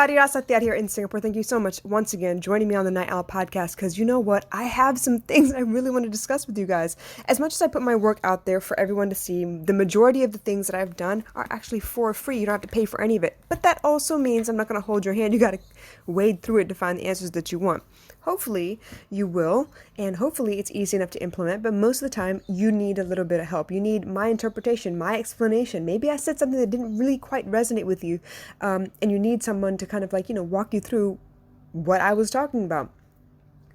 everybody, Satya here in Singapore. Thank you so much once again joining me on the Night Owl podcast because you know what? I have some things I really want to discuss with you guys. As much as I put my work out there for everyone to see, the majority of the things that I've done are actually for free. You don't have to pay for any of it. But that also means I'm not going to hold your hand. You got to wade through it to find the answers that you want. Hopefully you will, and hopefully it's easy enough to implement, but most of the time you need a little bit of help. You need my interpretation, my explanation. Maybe I said something that didn't really quite resonate with you, and you need someone to kind of walk you through what I was talking about.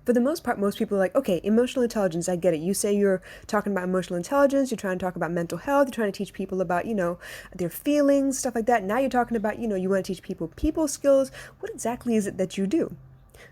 For the most part, most people are like, okay, emotional intelligence, I get it. You say you're talking about emotional intelligence, you're trying to talk about mental health, you're trying to teach people about, their feelings, stuff like that. Now you're talking about, you want to teach people skills. What exactly is it that you do?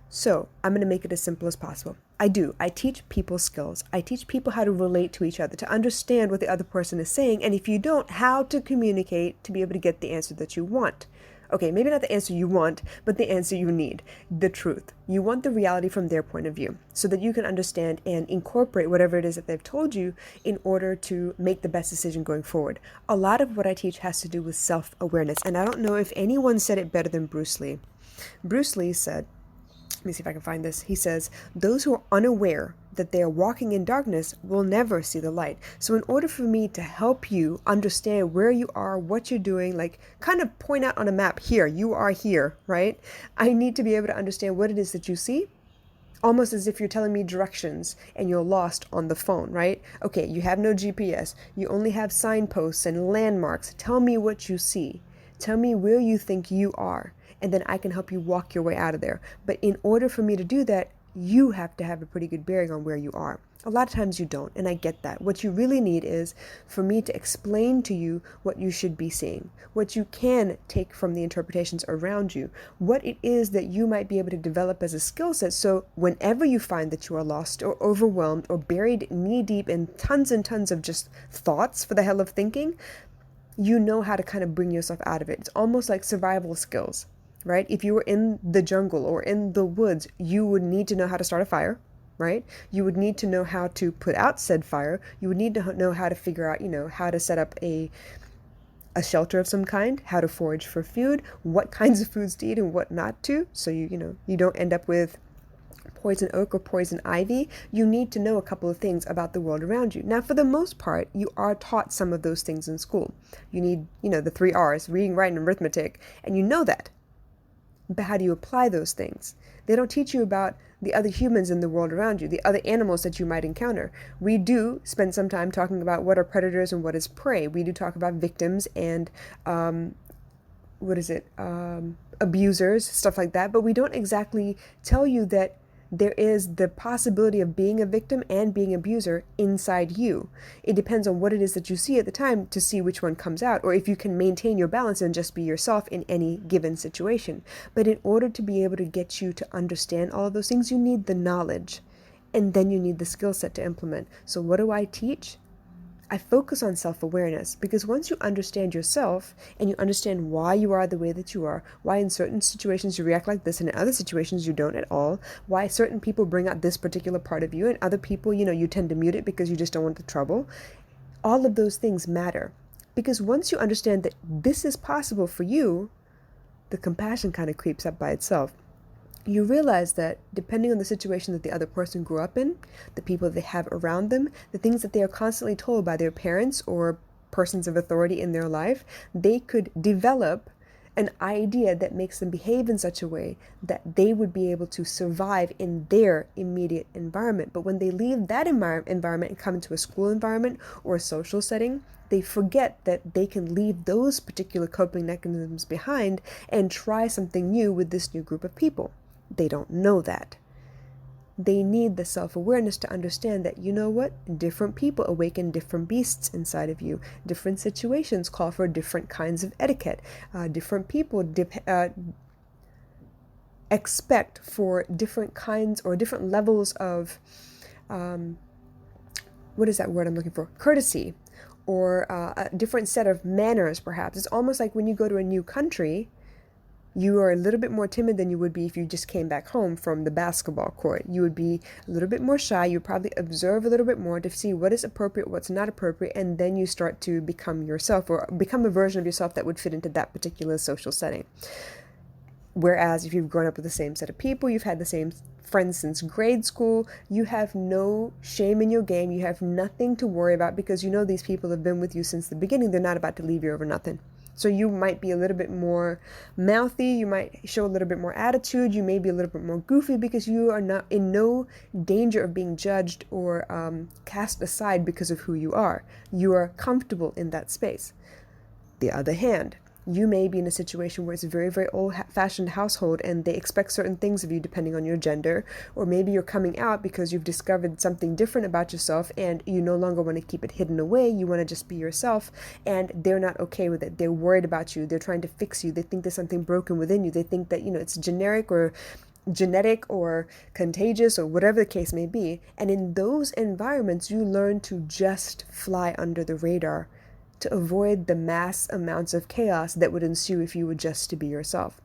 So I'm going to make it as simple as possible. I teach people skills. I teach people how to relate to each other, to understand what the other person is saying. And if you don't, how to communicate to be able to get the answer that you want. Okay, maybe not the answer you want, but the answer you need, the truth. You want the reality from their point of view so that you can understand and incorporate whatever it is that they've told you in order to make the best decision going forward. A lot of what I teach has to do with self-awareness. And I don't know if anyone said it better than Bruce Lee. Bruce Lee said, let me see if I can find this. He says, those who are unaware that they are walking in darkness will never see the light. So in order for me to help you understand where you are, what you're doing, like kind of point out on a map, here, you are here, right? I need to be able to understand what it is that you see, almost as if you're telling me directions and you're lost on the phone, right? Okay, you have no GPS. You only have signposts and landmarks. Tell me what you see. Tell me where you think you are. And then I can help you walk your way out of there. But in order for me to do that, you have to have a pretty good bearing on where you are. A lot of times you don't, and I get that. What you really need is for me to explain to you what you should be seeing, what you can take from the interpretations around you, what it is that you might be able to develop as a skill set, so whenever you find that you are lost or overwhelmed or buried knee-deep in tons and tons of just thoughts for the hell of thinking, you know how to kind of bring yourself out of it. It's almost like survival skills. Right? If you were in the jungle or in the woods, you would need to know how to start a fire, right? You would need to know how to put out said fire. You would need to know how to figure out, how to set up a shelter of some kind, how to forage for food, what kinds of foods to eat and what not to. So you don't end up with poison oak or poison ivy. You need to know a couple of things about the world around you. Now, for the most part, you are taught some of those things in school. You need, the 3 R's, reading, writing, and arithmetic, and you know that. But how do you apply those things? They don't teach you about the other humans in the world around you, the other animals that you might encounter. We do spend some time talking about what are predators and what is prey. We do talk about victims and, abusers, stuff like that. But we don't exactly tell you that there is the possibility of being a victim and being an abuser inside you. It depends on what it is that you see at the time to see which one comes out, or if you can maintain your balance and just be yourself in any given situation. But in order to be able to get you to understand all of those things, you need the knowledge, and then you need the skill set to implement. So what do I teach? I focus on self-awareness, because once you understand yourself and you understand why you are the way that you are, why in certain situations you react like this and in other situations you don't at all, why certain people bring out this particular part of you and other people, you tend to mute it because you just don't want the trouble, all of those things matter. Because once you understand that this is possible for you, the compassion kind of creeps up by itself. You realize that depending on the situation that the other person grew up in, the people they have around them, the things that they are constantly told by their parents or persons of authority in their life, they could develop an idea that makes them behave in such a way that they would be able to survive in their immediate environment. But when they leave that environment and come into a school environment or a social setting, they forget that they can leave those particular coping mechanisms behind and try something new with this new group of people. They don't know that. They need the self-awareness to understand that, different people awaken different beasts inside of you. Different situations call for different kinds of etiquette. Different people expect for different kinds or different levels of, what is that word I'm looking for? Courtesy, or a different set of manners, perhaps. It's almost like when you go to a new country, you are a little bit more timid than you would be if you just came back home from the basketball court. You would be a little bit more shy. You would probably observe a little bit more to see what is appropriate, what's not appropriate, and then you start to become yourself or become a version of yourself that would fit into that particular social setting. Whereas if you've grown up with the same set of people, you've had the same friends since grade school, you have no shame in your game. You have nothing to worry about because you know these people have been with you since the beginning. They're not about to leave you over nothing. So you might be a little bit more mouthy, you might show a little bit more attitude, you may be a little bit more goofy because you are not in no danger of being judged or cast aside because of who you are. You are comfortable in that space. The other hand, you may be in a situation where it's a very, very old-fashioned household and they expect certain things of you depending on your gender, or maybe you're coming out because you've discovered something different about yourself and you no longer want to keep it hidden away. You want to just be yourself, and they're not okay with it. They're worried about you. They're trying to fix you. They think there's something broken within you. They think that, it's generic or genetic or contagious or whatever the case may be. And in those environments, you learn to just fly under the radar, to avoid the mass amounts of chaos that would ensue if you were just to be yourself.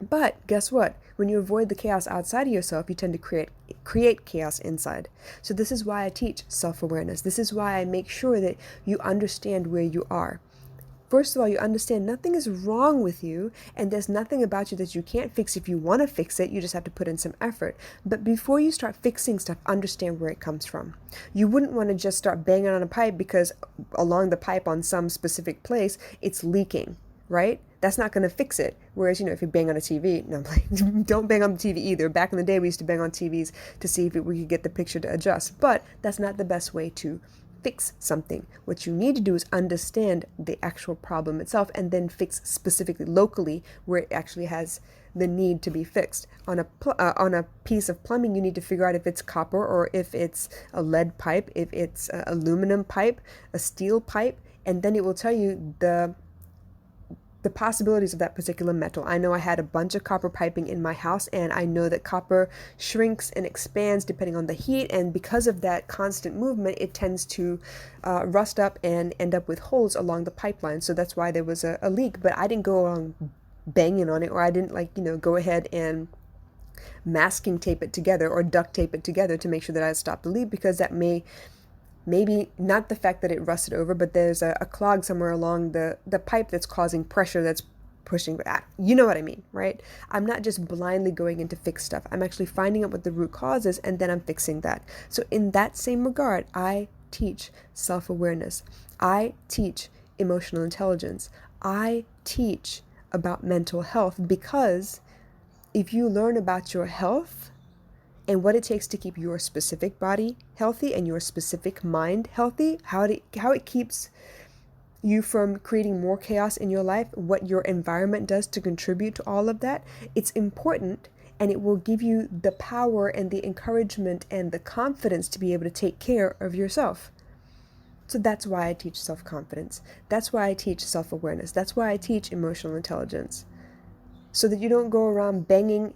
But guess what? When you avoid the chaos outside of yourself, you tend to create chaos inside. So this is why I teach self-awareness. This is why I make sure that you understand where you are. First of all, you understand nothing is wrong with you, and there's nothing about you that you can't fix. If you want to fix it, you just have to put in some effort. But before you start fixing stuff, understand where it comes from. You wouldn't want to just start banging on a pipe because along the pipe on some specific place, it's leaking, right? That's not going to fix it. Whereas, if you bang on a TV, no, don't bang on the TV either. Back in the day, we used to bang on TVs to see if we could get the picture to adjust. But that's not the best way to fix something. What you need to do is understand the actual problem itself and then fix specifically locally where it actually has the need to be fixed. On a piece of plumbing, you need to figure out if it's copper or if it's a lead pipe, if it's an aluminum pipe, a steel pipe, and then it will tell you the possibilities of that particular metal. I know I had a bunch of copper piping in my house, and I know that copper shrinks and expands depending on the heat, and because of that constant movement, it tends to rust up and end up with holes along the pipeline. So that's why there was a leak, but I didn't go on banging on it, or I didn't go ahead and masking tape it together or duct tape it together to make sure that I stopped the leak, because that maybe not the fact that it rusted over, but there's a clog somewhere along the pipe that's causing pressure that's pushing back. You know what I mean, right? I'm not just blindly going in to fix stuff. I'm actually finding out what the root cause is, and then I'm fixing that. So in that same regard, I teach self-awareness. I teach emotional intelligence. I teach about mental health, because if you learn about your health and what it takes to keep your specific body healthy and your specific mind healthy, how it keeps you from creating more chaos in your life, what your environment does to contribute to all of that, it's important, and it will give you the power and the encouragement and the confidence to be able to take care of yourself. So that's why I teach self-confidence. That's why I teach self-awareness. That's why I teach emotional intelligence. So that you don't go around banging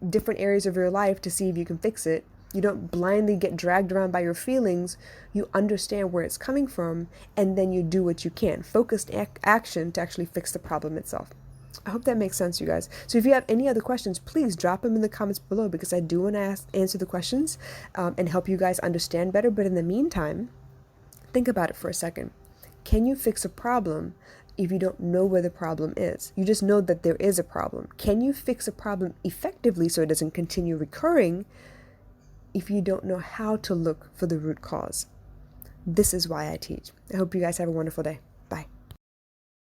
different areas of your life to see if you can fix it. You don't blindly get dragged around by your feelings. You understand where it's coming from, and then you do what you can. Focused action to actually fix the problem itself. I hope that makes sense, you guys. So if you have any other questions, please drop them in the comments below, because I do want to answer the questions and help you guys understand better. But in the meantime, think about it for a second. Can you fix a problem if you don't know where the problem is? You just know that there is a problem. Can you fix a problem effectively so it doesn't continue recurring if you don't know how to look for the root cause? This is why I teach. I hope you guys have a wonderful day.